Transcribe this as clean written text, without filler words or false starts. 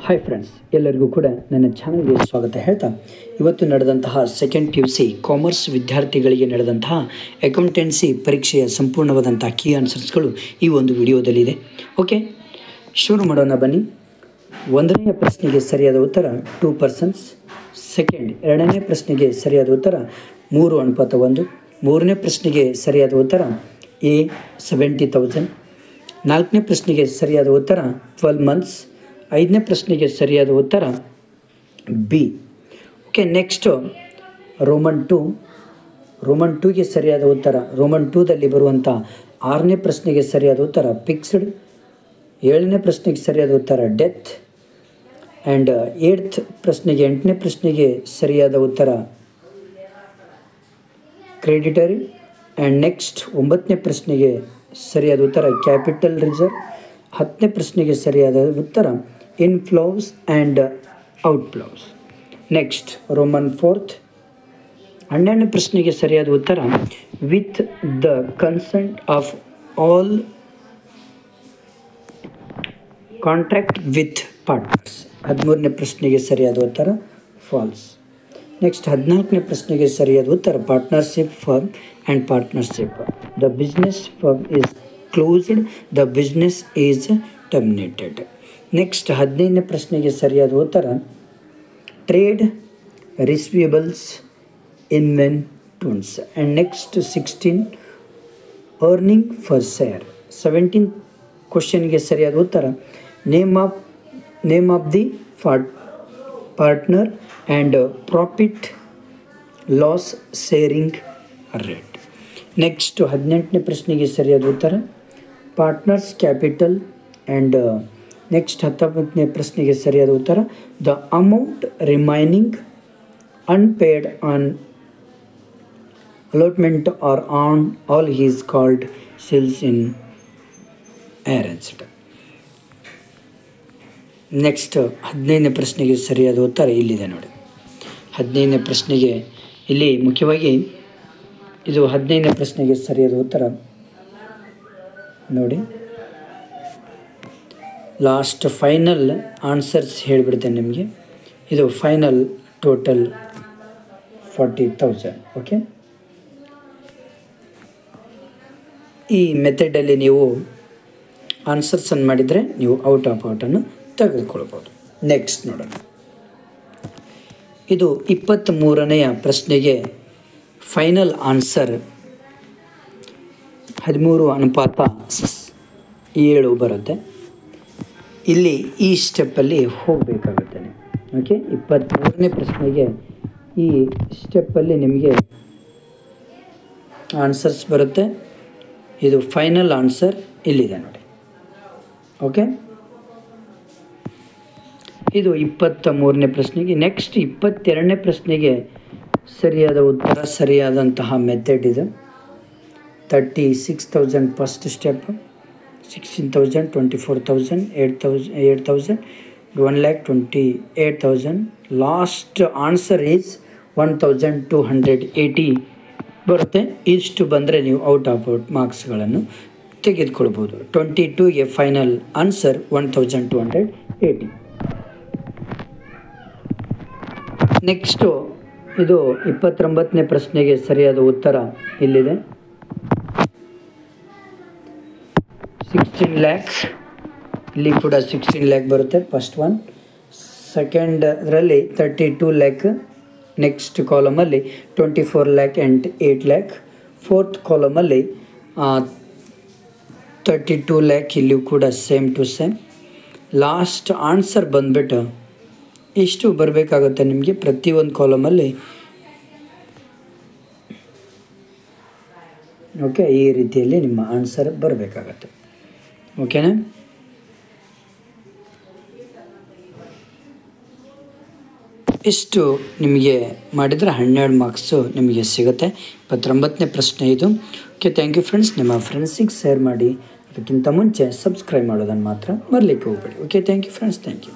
Hi friends, ಎಲ್ಲರಿಗೂ ಕೂಡ ನನ್ನ ಚಾನಲ್ಗೆ ಸ್ವಾಗತ ಹೇಳ್ತಾ, ಇವತ್ತು ನಡೆದಂತಹ ಸೆಕೆಂಡ್ PUC ಕಾಮರ್ಸ್ ವಿದ್ಯಾರ್ಥಿಗಳಿಗೆ ನಡೆದಂತಹ ಅಕೌಂಟೆನ್ಸಿ ಪರೀಕ್ಷೆಯ ಸಂಪೂರ್ಣವಾದಂಥ ಕೀ ಆನ್ಸರ್ಸ್ಗಳು ಈ ಒಂದು ವಿಡಿಯೋದಲ್ಲಿದೆ. ಓಕೆ, ಶುರು ಮಾಡೋಣ ಬನ್ನಿ. ಒಂದನೆಯ ಪ್ರಶ್ನೆಗೆ ಸರಿಯಾದ ಉತ್ತರ 2%. ಸೆಕೆಂಡ್, ಎರಡನೇ ಪ್ರಶ್ನೆಗೆ ಸರಿಯಾದ ಉತ್ತರ 3:1. ಮೂರನೇ ಪ್ರಶ್ನೆಗೆ ಸರಿಯಾದ ಉತ್ತರ A 70,000. ನಾಲ್ಕನೇ ಪ್ರಶ್ನೆಗೆ ಸರಿಯಾದ ಉತ್ತರ 12 months. ಐದನೇ ಪ್ರಶ್ನೆಗೆ ಸರಿಯಾದ ಉತ್ತರ B. ಓಕೆ, ನೆಕ್ಸ್ಟು ರೋಮನ್ 2ಗೆ ಸರಿಯಾದ ಉತ್ತರ ರೋಮನ್ 2ದಲ್ಲಿ ಬರುವಂಥ ಆರನೇ ಪ್ರಶ್ನೆಗೆ ಸರಿಯಾದ ಉತ್ತರ ಫಿಕ್ಸ್ಡ್. ಏಳನೇ ಪ್ರಶ್ನೆಗೆ ಸರಿಯಾದ ಉತ್ತರ ಡೆತ್. ಆ್ಯಂಡ್ ಎಂಟನೇ ಪ್ರಶ್ನೆಗೆ ಸರಿಯಾದ ಉತ್ತರ ಕ್ರೆಡಿಟರಿ. ಆ್ಯಂಡ್ ನೆಕ್ಸ್ಟ್ 9ನೇ ಪ್ರಶ್ನೆಗೆ ಸರಿಯಾದ ಉತ್ತರ ಕ್ಯಾಪಿಟಲ್ ರಿಸರ್ವ್. 10ನೇ ಪ್ರಶ್ನೆಗೆ ಸರಿಯಾದ ಉತ್ತರ inflows and outflows. Next roman 4. 12ನೇ ಪ್ರಶ್ನೆಗೆ ಸರಿಯಾದ ಉತ್ತರ with the consent of all contract with partners. 13ನೇ ಪ್ರಶ್ನೆಗೆ ಸರಿಯಾದ ಉತ್ತರ ಫಾಲ್ಸ್. ನೆಕ್ಸ್ಟ್ 14ನೇ ಪ್ರಶ್ನೆಗೆ ಸರಿಯಾದ ಉತ್ತರ partnership firm and partnership. The business firm is closed, the business is terminated. Next 15ನೇ ಪ್ರಶ್ನೆಗೆ ಸರಿಯಾದ ಉತ್ತರ trade receivables inventories. And next 16 earning per share. 17 ಕ್ವಶನ್ಗೆ ಸರಿಯಾದ ಉತ್ತರ name of the partner and profit loss sharing rate. Next 18ನೇ ಪ್ರಶ್ನೆಗೆ ಸರಿಯಾದ ಉತ್ತರ ಪಾರ್ಟ್ನರ್ಸ್ ಕ್ಯಾಪಿಟಲ್. ಆ್ಯಂಡ್ ನೆಕ್ಸ್ಟ್ 19ನೇ ಪ್ರಶ್ನೆಗೆ ಸರಿಯಾದ ಉತ್ತರ the amount remaining unpaid on allotment or on all is called sales in arranged. Next 15ನೇ ಪ್ರಶ್ನೆಗೆ ಸರಿಯಾದ ಉತ್ತರ ಇಲ್ಲಿದೆ ನೋಡಿ. 15ನೇ ಪ್ರಶ್ನೆಗೆ ಇಲ್ಲಿ ಮುಖ್ಯವಾಗಿ ಇದು 15ನೇ ಪ್ರಶ್ನೆಗೆ ಸರಿಯಾದ ಉತ್ತರ ನೋಡಿ. ಲಾಸ್ಟ್ ಫೈನಲ್ ಆನ್ಸರ್ಸ್ ಹೇಳಿಬಿಡ್ತೇನೆ ನಿಮಗೆ. ಇದು ಫೈನಲ್ ಟೋಟಲ್ 40,000. ಓಕೆ, ಈ ಮೆಥಡಲ್ಲಿ ನೀವು ಆನ್ಸರ್ಸನ್ನು ಮಾಡಿದರೆ ನೀವು ಔಟ್ ಆಫ್ ಔಟನ್ನು ತೆಗೆದುಕೊಳ್ಬೋದು. ನೆಕ್ಸ್ಟ್ ನೋಡೋಣ. ಇದು 23ನೆಯ ಪ್ರಶ್ನೆಗೆ ಫೈನಲ್ ಆನ್ಸರ್ 13:7 ಬರುತ್ತೆ. ಇಲ್ಲಿ ಈ ಸ್ಟೆಪ್ಪಲ್ಲಿ ಹೋಗಬೇಕಾಗುತ್ತೆ. ಓಕೆ, 23ನೇ ಪ್ರಶ್ನೆಗೆ ಈ ಸ್ಟೆಪ್ಪಲ್ಲಿ ನಿಮಗೆ ಆನ್ಸರ್ಸ್ ಬರುತ್ತೆ. ಇದು ಫೈನಲ್ ಆನ್ಸರ್ ಇಲ್ಲಿದೆ ನೋಡಿ. ಓಕೆ, ಇದು 23ನೇ ಪ್ರಶ್ನೆಗೆ. ನೆಕ್ಸ್ಟ್ 22ನೇ ಪ್ರಶ್ನೆಗೆ ಸರಿಯಾದ ಉತ್ತರ ಸರಿಯಾದಂತಹ ಮೆಥಡ್ ಇದು 36,000 first step, 16,000, 24,000, 8,000, 1,28,000. Last answer is 1,280 ಬರುತ್ತೆ. ಇಷ್ಟು ಬಂದರೆ ನೀವು ಔಟ್ ಆಫ್ ಔಟ್ ಮಾರ್ಕ್ಸ್ಗಳನ್ನು ತೆಗೆದುಕೊಳ್ಬೋದು. 22ಗೆ ಫೈನಲ್ ಆನ್ಸರ್ 1,280. ನೆಕ್ಸ್ಟು ಇದು 29ನೇ ಪ್ರಶ್ನೆಗೆ ಸರಿಯಾದ ಉತ್ತರ ಇಲ್ಲಿದೆ 16 lakh. ಇಲ್ಲಿ ಕೂಡ 16 lakh ಬರುತ್ತೆ ಫಸ್ಟ್ ಒನ್. ಸೆಕೆಂಡ್ ಅದರಲ್ಲಿ 32 lakh. ನೆಕ್ಸ್ಟ್ ಕಾಲಮಲ್ಲಿ 24 lakh ಆ್ಯಂಡ್ 8 lakh. ಫೋರ್ತ್ ಕಾಲಮಲ್ಲಿ 32 lakh. ಇಲ್ಲಿಯೂ ಕೂಡ same to same. Last answer ಬಂದುಬಿಟ್ಟು ಇಷ್ಟು ಬರಬೇಕಾಗುತ್ತೆ ನಿಮಗೆ ಪ್ರತಿಯೊಂದು ಕಾಲಮಲ್ಲಿ. ಓಕೆ, ಈ ರೀತಿಯಲ್ಲಿ ನಿಮ್ಮ ಆನ್ಸರ್ ಬರಬೇಕಾಗತ್ತೆ. ಓಕೆನಾ? ಇಷ್ಟು ನಿಮಗೆ ಮಾಡಿದರೆ 12 ಮಾರ್ಕ್ಸು ನಿಮಗೆ ಸಿಗುತ್ತೆ. 29ನೇ ಪ್ರಶ್ನೆ ಇದು. Okay, thank you friends. ನಿಮ್ಮ ಫ್ರೆಂಡ್ಸಿಗೆ ಶೇರ್ ಮಾಡಿ. ಅದಕ್ಕಿಂತ ಮುಂಚೆ ಸಬ್ಸ್ಕ್ರೈಬ್ ಮಾಡೋದನ್ನು ಮಾತ್ರ ಮರಲಿಕ್ಕೆ ಹೋಗಬೇಡಿ. Okay, thank you friends, thank you.